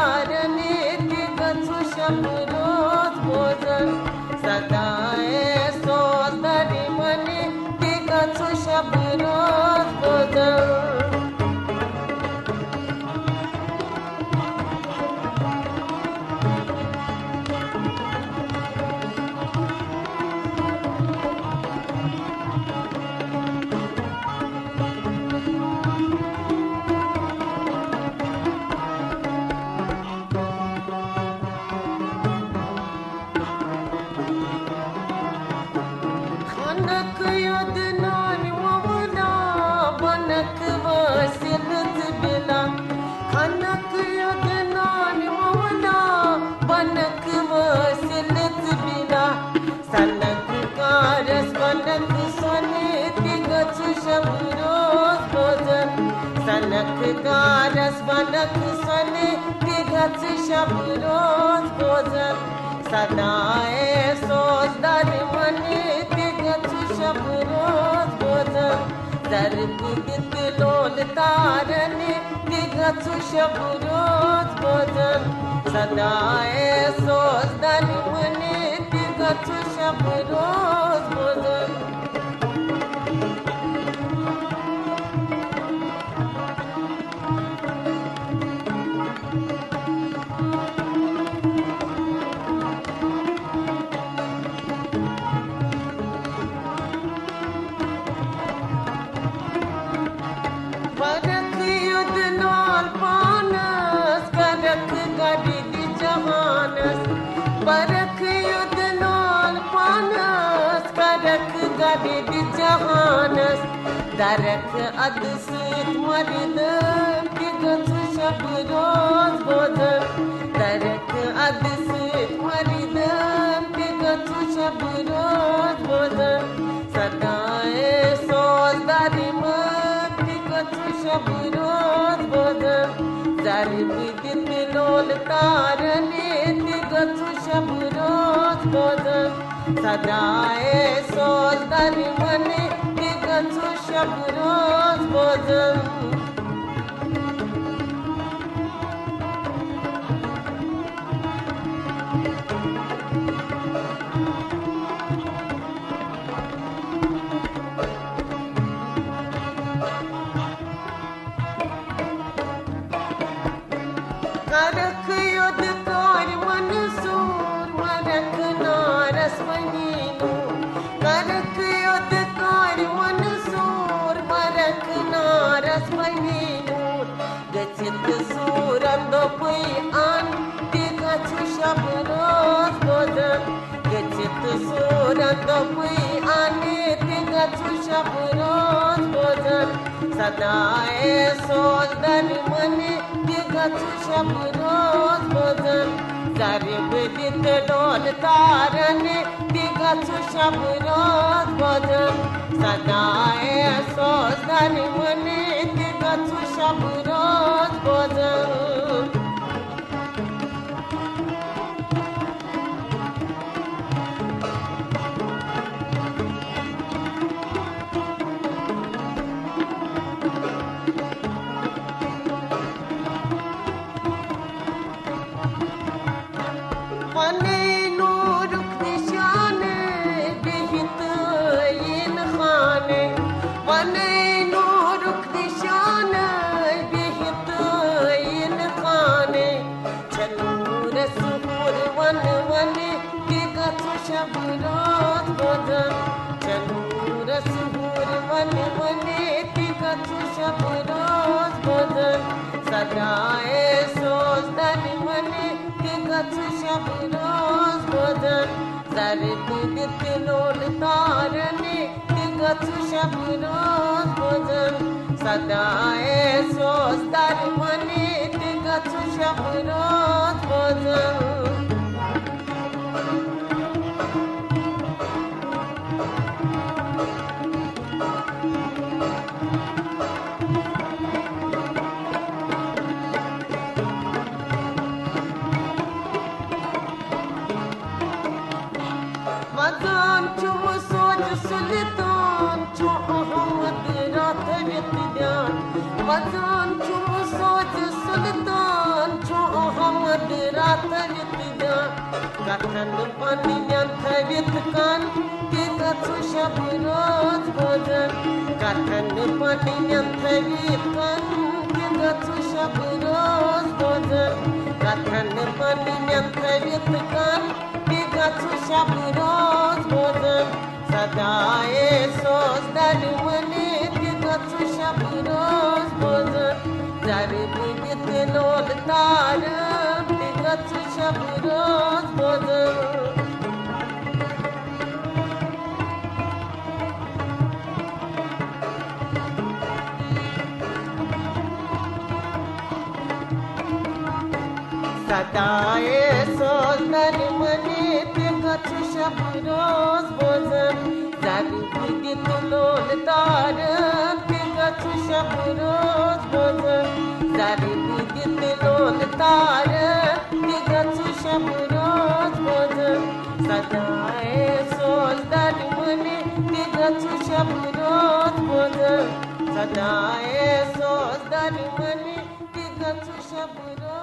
तारणे तिगचु शबरोज भोजन सदाए सोदरी मने तिगचु शबरोज भोजन गारस बनक सने तिगच शबरोज भोजन सदाए सोजदर मने तिगच शबरोज भोजन दर्द दित लोल तारने तिगच शबरोज भोजन सदाए सोजदर मने तिगच शबरोज भोजन परख युद्ध नाल पानस करक गदिद जहानस दरक अदसूत मरिद तिगच शबरोज भोजन दरक अदसूत मरिद तिगच शबरोज भोजन सदाए सोजदारी मत तिगच शबरोज भोजन जरब दित लोल तारने तिगच शबरोज भोजन सदाए सोजदरी मने तिगच शबरोज भोजन करक युद्ध कार मनसूर मरक नारस महीनू करक युद्ध कार मनसूर मरक नारस महीनू गचित सूरंद पुई आन तिगच शबरोज भोजन गचित सूरंद पुई आने तिगच शबरोज भोजन सदाए सोजदर मने तिगच शबरोज भोजन जरब दित लोल तारने तिगच शबरोज भोजन सदाए सोजदर मने तिगच शबरोज भोजन वने नूर निशाने बिहित इन खाने वने नूर निशाने बिहित इन खाने छनूर सुहूर वन वने तिगच शबरोज भोजन छनूर सुहूर वन वने तिगच शबरोज भोजन सदाए सोजदरी मने तिगच शबरोज भोजन जरब दित लोल तारने तिगच शबरोज भोजन सदाए सोजदरी मने तिगच शबरोज भोजन मदान चुम सोच सुल्तान चु अहमद रात विद्यान मदान चुम सोच सुल्तान चु अहमद थवितगा कथन पनियान थवितकान के गछु शबरोज भोजन कथन पनियान थवितकान के गछु शबरोज भोजन कथन पनियान थवितकान के गछु शबरोज भोजन सदाए सोच दरुमने के गछु शबरोज भोजन जारे बिगत लोल तार के गछु शबरोज भोजन सदाए सोचर मने ते गछु शबरोज भोजन जारी बिगत लोल तार के गछु शबरोज भोजन जारी बिगत लोल तार के गछु शबरोज भोजन सदाए सोचर मने ते गछु शबरोज भोजन सदाए सोचर मने ते गछु शबरोज